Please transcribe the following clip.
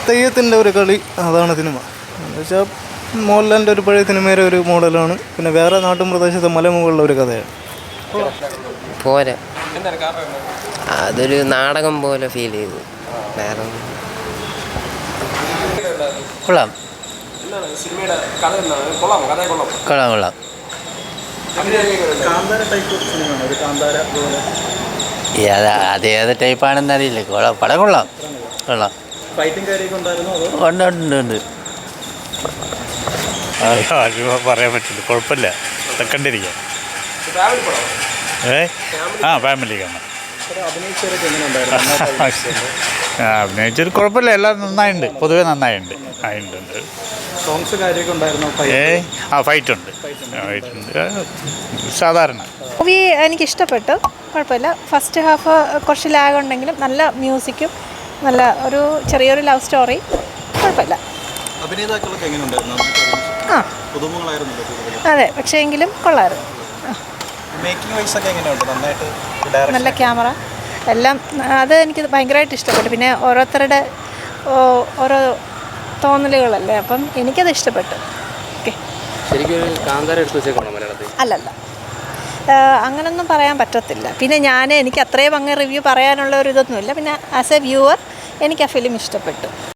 തെയ്യത്തിൻ്റെ ഒരു കളി, അതാണ് സിനിമ എന്ന് വെച്ചാൽ മോഹൻലാലിൻ്റെ ഒരു പഴയ സിനിമയുടെ ഒരു മോഡലാണ്. പിന്നെ വേറെ നാട്ടും പ്രദേശത്തെ മലമുകളിലെ ഒരു കഥയാണ്. പോരാ, അതൊരു നാടകം പോലെ ഫീൽ ചെയ്തു. വേറെ കൊള്ളാം കൊള്ളാം. അതേത് ടൈപ്പാണെന്ന് അറിയില്ല. പടം കൊള്ളാം. ഉണ്ട്. പറയാൻ പറ്റില്ല, കുഴപ്പമില്ല, കണ്ടിരിക്കാം. ഫാമിലി കാണാം. അഭിനയിച്ചൊരു കുഴപ്പമില്ല, എല്ലാം നന്നായിട്ടുണ്ട്, പൊതുവെ നന്നായിട്ടുണ്ട്. ഫൈറ്റുണ്ട് സാധാരണ. മൂവി എനിക്കിഷ്ടപ്പെട്ടു, കുഴപ്പമില്ല. ഫസ്റ്റ് ഹാഫ് കുറച്ച് ലാഗ് ഉണ്ടെങ്കിലും നല്ല മ്യൂസിക്കും നല്ല ഒരു ചെറിയൊരു ലവ് സ്റ്റോറി, കുഴപ്പമില്ല. അതെ, പക്ഷേ എങ്കിലും കൊള്ളായിരുന്നു. നല്ല ക്യാമറ എല്ലാം, അത് എനിക്ക് ഭയങ്കരമായിട്ട് ഇഷ്ടപ്പെട്ടു. പിന്നെ ഓരോരുത്തരുടെ ഓരോ തോന്നലുകളല്ലേ, അപ്പം എനിക്കത് ഇഷ്ടപ്പെട്ടു. ഓക്കെ, അല്ലല്ല, അങ്ങനൊന്നും പറയാൻ പറ്റത്തില്ല. പിന്നെ എനിക്ക് അത്രയും അങ്ങ് റിവ്യൂ പറയാനുള്ള ഒരു ഇതൊന്നുമില്ല. പിന്നെ ആസ് എ വ്യൂവർ എനിക്ക് ആ ഫിലിം ഇഷ്ടപ്പെട്ടു.